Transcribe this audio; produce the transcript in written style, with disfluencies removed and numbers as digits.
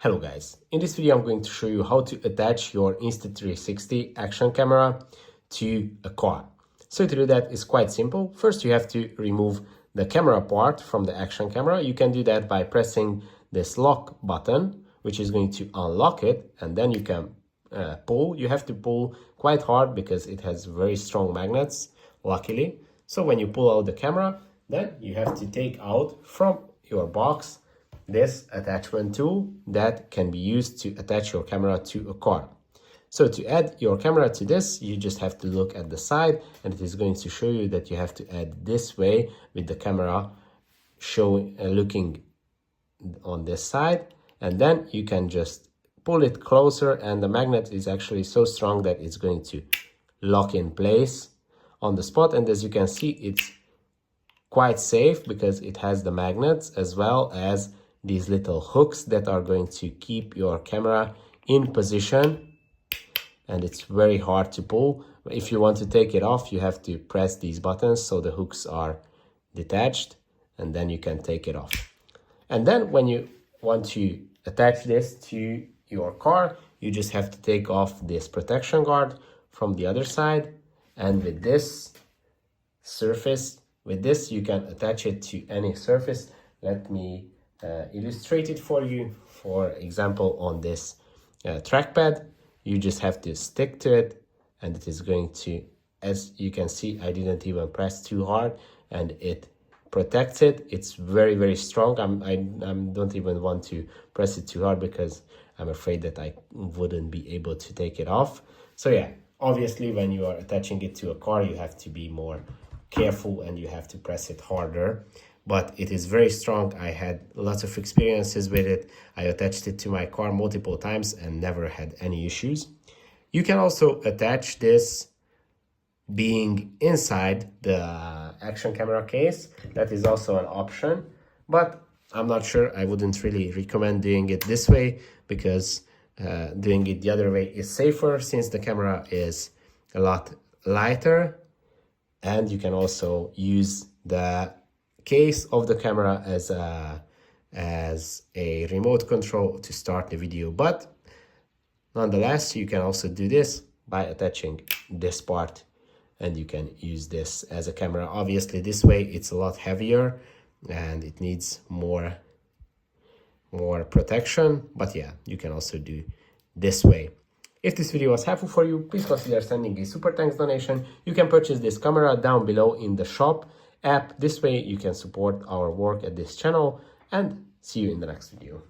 Hello guys, in this video I'm going to show you how to attach your Insta360 action camera to a car. So to do that is quite simple. First you have to remove the camera part from the action camera. You can do that by pressing this lock button, which is going to unlock it, and then you can pull. You have to pull quite hard because it has very strong magnets, luckily. So when you pull out the camera, then you have to take out from your box this attachment tool that can be used to attach your camera to a car. So to add your camera to this, you just have to look at the side, and it is going to show you that you have to add this way with the camera showing looking on this side, and then you can just pull it closer, and the magnet is actually so strong that it's going to lock in place on the spot. And as you can see, it's quite safe because it has the magnets as well as these little hooks that are going to keep your camera in position, and it's very hard to pull. If you want to take it off, you have to press these buttons so the hooks are detached, and then you can take it off. And then when you want to attach this to your car, you just have to take off this protection guard from the other side, and with this surface, you can attach it to any surface. Let me illustrate it for you. For example, on this trackpad, you just have to stick to it, and it is going to, as you can see, I didn't even press too hard, and it protects it. It's very, very strong. I don't even want to press it too hard because I'm afraid that I wouldn't be able to take it off. So yeah, obviously when you are attaching it to a car, you have to be more careful and you have to press it harder, but it is very strong. I had lots of experiences with it. I attached it to my car multiple times and never had any issues. You can also attach this being inside the action camera case. That is also an option, but I'm not sure. I wouldn't really recommend doing it this way because doing it the other way is safer, since the camera is a lot lighter, and you can also use the case of the camera as a remote control to start the video. But nonetheless, you can also do this by attaching this part, and you can use this as a camera. Obviously this way it's a lot heavier and it needs more protection, but yeah, you can also do this way. If this video was helpful for you, please consider sending a super thanks donation. You can purchase this camera down below in the shop app. This way you can support our work at this channel, and see you in the next video.